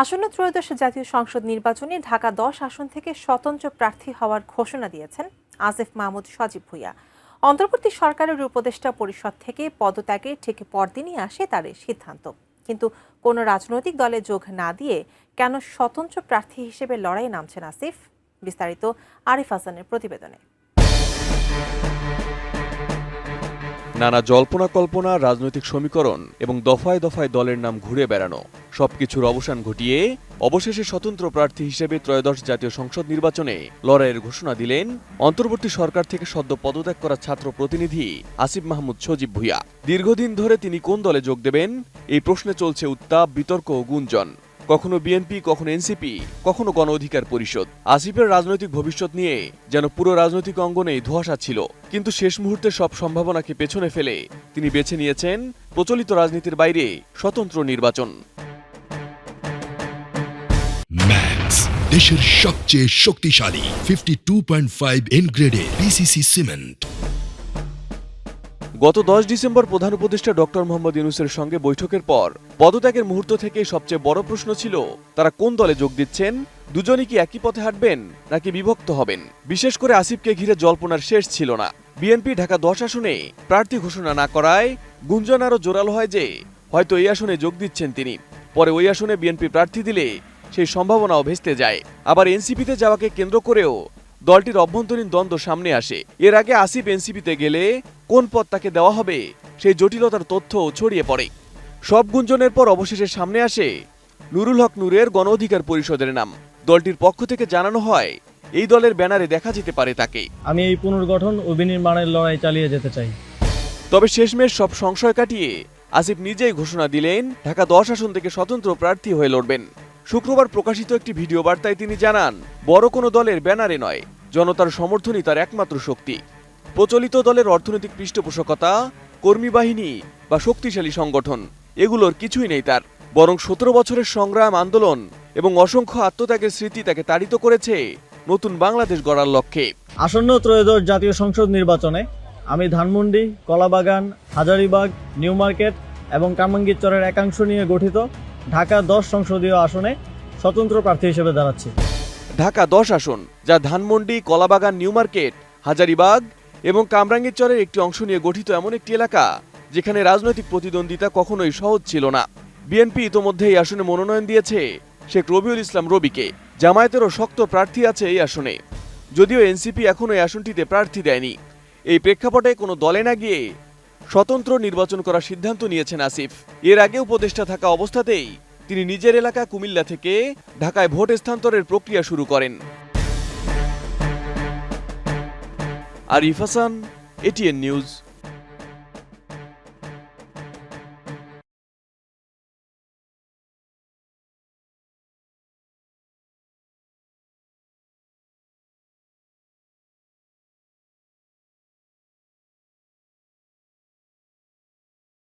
আসন্ন ত্রয়োদশ জাতীয় সংসদ নির্বাচনে ঢাকা ১০ আসন থেকে স্বতন্ত্র প্রার্থী হওয়ার ঘোষণা দিয়েছেন আসিফ মাহমুদ সজীব ভুঁইয়া। অন্তর্বর্তী সরকারের উপদেষ্টা পরিষদ থেকে পদত্যাগের ঠিক পরদিনই আসে তার এই সিদ্ধান্ত। কিন্তু কোনো রাজনৈতিক দলে যোগ না দিয়ে কেন স্বতন্ত্র প্রার্থী হিসেবে লড়াইয়ে নামছেন আসিফ? বিস্তারিত আরিফ হাসানের প্রতিবেদনে। নানা জল্পনা কল্পনা, রাজনৈতিক সমীকরণ এবং দফায় দফায় দলের নাম ঘুরে বেড়ানো সবকিছুর অবসান ঘটিয়ে অবশেষে স্বতন্ত্র প্রার্থী হিসেবে ত্রয়োদশ জাতীয় সংসদ নির্বাচনে লড়াইয়ের ঘোষণা দিলেন অন্তর্বর্তী সরকার থেকে সদ্য পদত্যাগ করা ছাত্র প্রতিনিধি আসিফ মাহমুদ সজীব ভুঁইয়া। দীর্ঘদিন ধরে তিনি কোন দলে যোগ দেবেন এই প্রশ্নে চলছে উত্তাপ, বিতর্ক ও গুঞ্জন। কখনো বিএনপি, কখনো এনসিপি, কখনো গণ অধিকার পরিষদ। আসিফের রাজনৈতিক ভবিষ্যৎ নিয়ে যেন পুরো রাজনৈতিক অঙ্গনেই ধোঁয়াশা ছিল, কিন্তু শেষ মুহূর্তে সব সম্ভাবনাকে পেছনে ফেলে তিনি বেছে নিয়েছেন প্রচলিত রাজনীতির বাইরে স্বতন্ত্র নির্বাচন। ম্যাক্স, দেশের সবচেয়ে শক্তিশালী 52.5 এন গ্রেডের পিসিসি সিমেন্ট। গত 10 ডিসেম্বর প্রধান উপদেষ্টা ডক্টর মোহাম্মদ ইউনূসের সঙ্গে বৈঠকের পর পদত্যাগের মুহূর্ত থেকে সবচেয়ে বড় প্রশ্ন ছিল তারা কোন দলে যোগ দিচ্ছেন, দুজনই কি একই পথে হাঁটবেন নাকি বিভক্ত হবেন। বিশেষ করে আসিফকে ঘিরে জল্পনার শেষ ছিল না। বিএনপি ঢাকা 10 আসনে প্রার্থী ঘোষণা না করায় গুঞ্জন আরও জোরালো হয় যে হয়তো এই আসনে যোগ দিচ্ছেন তিনি। পরে ওই আসনে বিএনপি প্রার্থী দিলে সেই সম্ভাবনাও ভেস্তে যায়। আবার এনসিপিতে যাওয়াকে কেন্দ্র করেও দলটির অভ্যন্তরীণ দ্বন্দ্ব সামনে আসে। এর আগে আসিফ এনসিপিতে গেলে কোন পদ তাকে দেওয়া হবে সেই জটিলতার তথ্য ছড়িয়ে পড়ে। সব গুঞ্জনের পর অবশেষে সামনে আসে নুরুল হক নূরের গণ অধিকার পরিষদের নাম। দলটির পক্ষ থেকে জানানো হয় এই দলের ব্যানারে দেখা যেতে পারে তাকে। আমি এই পুনর্গঠন ও বিনির্মাণের লড়াই চালিয়ে যেতে চাই। তবে শেষমেশ সব সংশয় কাটিয়ে আসিফ নিজেই ঘোষণা দিলেন ঢাকা 10 আসন থেকে স্বতন্ত্র প্রার্থী হয়ে লড়বেন। শুক্রবার প্রকাশিত একটি ভিডিও বার্তায় তিনি জানান, বড় কোনো দলের ব্যানারে নয়, জনতার সমর্থনই তার একমাত্র শক্তি। প্রচলিত দলের অর্থনৈতিক পৃষ্ঠপোষকতা, কর্মী বাহিনী বা শক্তিশালী সংগঠন এগুলোর কিছুই নেই তার। বরং 17 বছরের সংগ্রাম, আন্দোলন এবং অসংখ্য আত্মত্যাগের স্মৃতি তাকে তাড়িত করেছে নতুন বাংলাদেশ গড়ার লক্ষ্যে। আসন্ন ত্রয়োদশ জাতীয় সংসদ নির্বাচনে আমি ধানমন্ডি, কলাবাগান, হাজারীবাগ, নিউ মার্কেট এবং কামরাঙ্গীরচরের একাংশ নিয়ে গঠিত ঢাকা 10 সংসদীয় আসনে স্বতন্ত্র প্রার্থী হিসেবে দাঁড়াচ্ছি। ঢাকা 10 আসন, যা ধানমন্ডি, কলাবাগান, নিউ মার্কেট, হাজারীবাগ এবং কামরাঙ্গীরচরের একটি অংশ নিয়ে গঠিত এমন একটি এলাকা যেখানে রাজনৈতিক প্রতিদ্বন্দ্বিতা কখনোই সহজ ছিল না। বিএনপি ইতোমধ্যে এই আসনে মনোনয়ন দিয়েছে শেখ রবিউল ইসলাম রবিকে। জামায়াতেরও শক্ত প্রার্থী আছে এই আসনে, যদিও এনসিপি এখনো এই আসনটিতে প্রার্থী দেয়নি। এই প্রেক্ষাপটে কোনো দলে না গিয়ে স্বতন্ত্র নির্বাচন করার সিদ্ধান্ত নিয়েছেন আসিফ। এর আগে উপদেষ্টা থাকা অবস্থাতেই তিনি নিজের এলাকা কুমিল্লা থেকে ঢাকায় ভোট স্থানান্তরের প্রক্রিয়া শুরু করেন। Arif Hasan, ATN news.